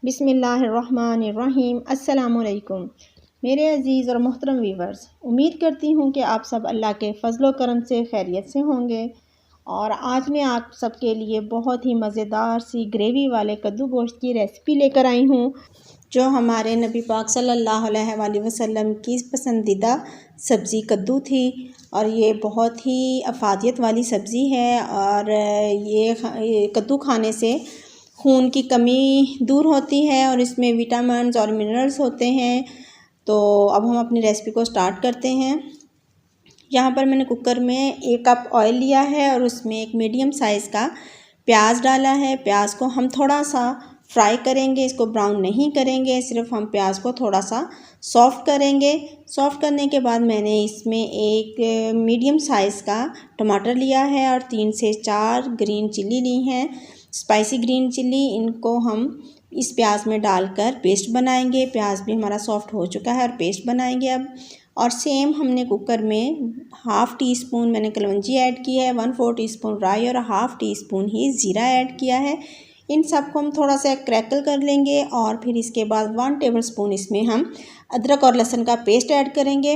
बिस्मिल्लाहिर्रहमानिर्रहीम। अस्सलामुअलैकुम मेरे अज़ीज़ और मोहतरम व्यूवर्स, उम्मीद करती हूँ कि आप सब अल्लाह के फ़ज़ल व करम से खैरियत से होंगे। और आज मैं आप सबके लिए बहुत ही मज़ेदार सी ग्रेवी वाले कद्दू गोश्त की रेसिपी लेकर आई हूँ, जो हमारे नबी पाक सल्लल्लाहु अलैहि वसल्लम की पसंदीदा सब्ज़ी कद्दू थी। और ये बहुत ही अफादियत वाली सब्ज़ी है। और ये कद्दू खाने से खून की कमी दूर होती है और इसमें विटामिन्स और मिनरल्स होते हैं। तो अब हम अपनी रेसिपी को स्टार्ट करते हैं। यहाँ पर मैंने कुकर में 1 कप ऑयल लिया है और उसमें एक मीडियम साइज़ का प्याज डाला है। प्याज को हम थोड़ा सा फ्राई करेंगे, इसको ब्राउन नहीं करेंगे, सिर्फ हम प्याज को थोड़ा सा सॉफ्ट करेंगे। सॉफ्ट करने के बाद मैंने इसमें एक मीडियम साइज़ का टमाटर लिया है और 3 से 4 ग्रीन चिल्ली ली हैं, स्पाइसी ग्रीन चिल्ली। इनको हम इस प्याज में डालकर पेस्ट बनाएंगे। प्याज भी हमारा सॉफ्ट हो चुका है और पेस्ट बनाएंगे अब। और सेम हमने कुकर में हाफ़ टी स्पून मैंने कलौंजी ऐड की है, 1/4 टीस्पून राई और हाफ़ टी स्पून ही ज़ीरा ऐड किया है। इन सबको हम थोड़ा सा क्रैकल कर लेंगे और फिर इसके बाद 1 टेबल स्पून इसमें हम अदरक और लहसुन का पेस्ट ऐड करेंगे।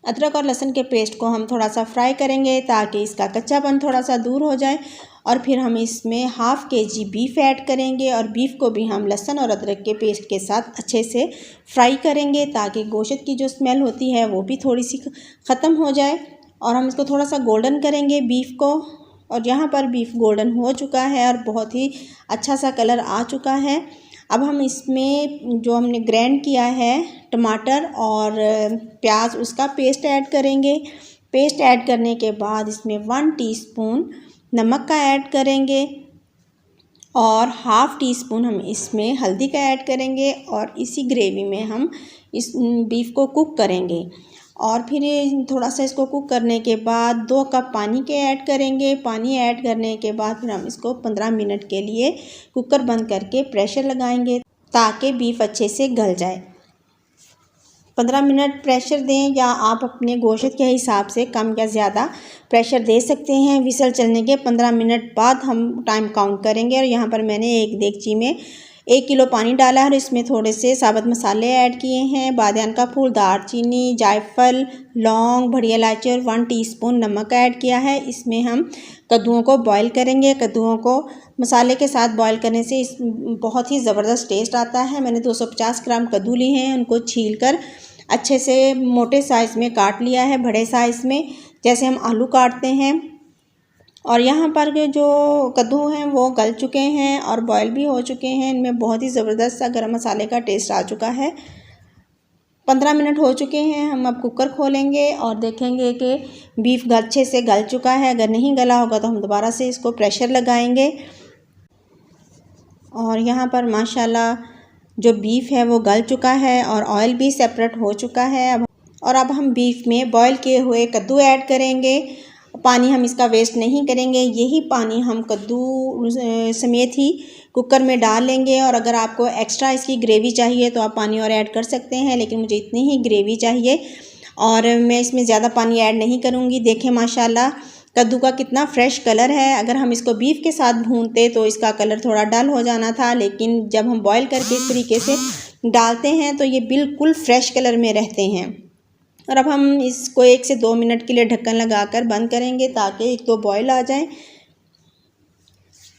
अदरक और लहसुन के पेस्ट को हम थोड़ा सा फ्राई करेंगे ताकि इसका कच्चापन थोड़ा सा दूर हो जाए। और फिर हम इसमें हाफ़ kg बीफ ऐड करेंगे और बीफ को भी हम लहसुन और अदरक के पेस्ट के साथ अच्छे से फ्राई करेंगे ताकि गोश्त की जो स्मेल होती है वो भी थोड़ी सी ख़त्म हो जाए। और हम इसको थोड़ा सा गोल्डन करेंगे बीफ को। और यहाँ पर बीफ गोल्डन हो चुका है और बहुत ही अच्छा सा कलर आ चुका है। अब हम इसमें जो हमने ग्राइंड किया है टमाटर और प्याज, उसका पेस्ट ऐड करेंगे। पेस्ट ऐड करने के बाद इसमें 1 टीस्पून नमक का ऐड करेंगे और हाफ़ टी स्पून हम इसमें हल्दी का ऐड करेंगे। और इसी ग्रेवी में हम इस बीफ को कुक करेंगे। और फिर थोड़ा सा इसको कुक करने के बाद 2 कप पानी के ऐड करेंगे। पानी ऐड करने के बाद फिर हम इसको 15 मिनट के लिए कुकर बंद करके प्रेशर लगाएंगे ताकि बीफ अच्छे से गल जाए। 15 मिनट प्रेशर दें या आप अपने गोश्त के हिसाब से कम या ज़्यादा प्रेशर दे सकते हैं। विसल चलने के 15 मिनट बाद हम टाइम काउंट करेंगे। और यहाँ पर मैंने एक देगची में 1 किलो पानी डाला है और इसमें थोड़े से साबुत मसाले ऐड किए हैं, बादियान का फूल, दालचीनी, जायफल, लौंग, बड़ी इलायची और 1 टीस्पून नमक ऐड किया है। इसमें हम कद्दूओं को बॉईल करेंगे। कद्दूओं को मसाले के साथ बॉईल करने से इस बहुत ही ज़बरदस्त टेस्ट आता है। मैंने 250 ग्राम कद्दू लिए हैं, उनको छील कर अच्छे से मोटे साइज़ में काट लिया है, बड़े साइज़ में जैसे हम आलू काटते हैं। और यहाँ पर जो कद्दू हैं वो गल चुके हैं और बॉयल भी हो चुके हैं। इनमें बहुत ही ज़बरदस्त सा गरम मसाले का टेस्ट आ चुका है। 15 मिनट हो चुके हैं। हम अब कुकर खोलेंगे और देखेंगे कि बीफ अच्छे से गल चुका है। अगर नहीं गला होगा तो हम दोबारा से इसको प्रेशर लगाएंगे। और यहाँ पर माशाल्लाह जो बीफ है वो गल चुका है और ऑयल भी सेपरेट हो चुका है। अब हम बीफ में बॉईल किए हुए कद्दू ऐड करेंगे। पानी हम इसका वेस्ट नहीं करेंगे, यही पानी हम कद्दू समेत ही कुकर में डाल लेंगे। और अगर आपको एक्स्ट्रा इसकी ग्रेवी चाहिए तो आप पानी और ऐड कर सकते हैं, लेकिन मुझे इतनी ही ग्रेवी चाहिए और मैं इसमें ज़्यादा पानी ऐड नहीं करूँगी। देखें माशाल्लाह कद्दू का कितना फ़्रेश कलर है। अगर हम इसको बीफ के साथ भूनते तो इसका कलर थोड़ा डल हो जाना था, लेकिन जब हम बॉईल करके इस तरीके से डालते हैं तो ये बिल्कुल फ़्रेश कलर में रहते हैं। और अब हम इसको 1 से 2 मिनट के लिए ढक्कन लगाकर बंद करेंगे ताकि 1-2 बॉयल आ जाएं।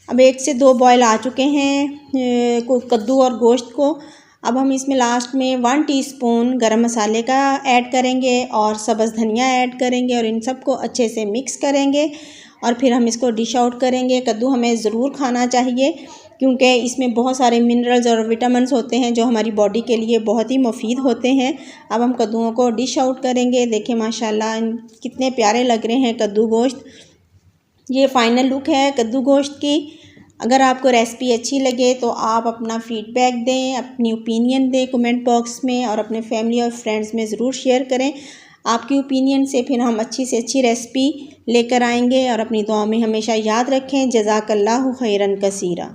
अब 1 से 2 बॉयल आ चुके हैं कद्दू और गोश्त को। अब हम इसमें लास्ट में 1 टीस्पून गरम मसाले का ऐड करेंगे और सब्ज़ धनिया ऐड करेंगे और इन सबको अच्छे से मिक्स करेंगे। और फिर हम इसको डिश आउट करेंगे। कद्दू हमें ज़रूर खाना चाहिए क्योंकि इसमें बहुत सारे मिनरल्स और विटामिन्स होते हैं जो हमारी बॉडी के लिए बहुत ही मुफीद होते हैं। अब हम कद्दूओं को डिश आउट करेंगे। देखें माशाल्लाह कितने प्यारे लग रहे हैं कद्दू गोश्त। ये फ़ाइनल लुक है कद्दू गोश्त की। अगर आपको रेसिपी अच्छी लगे तो आप अपना फ़ीडबैक दें, अपनी ओपिनियन दें कमेंट बॉक्स में और अपने फैमिली और फ्रेंड्स में ज़रूर शेयर करें। आपकी ओपिनियन से फिर हम अच्छी से अच्छी रेसिपी लेकर आएंगे। और अपनी दुआ में हमेशा याद रखें। जज़ाकल्लाहु खैरन कसीरा।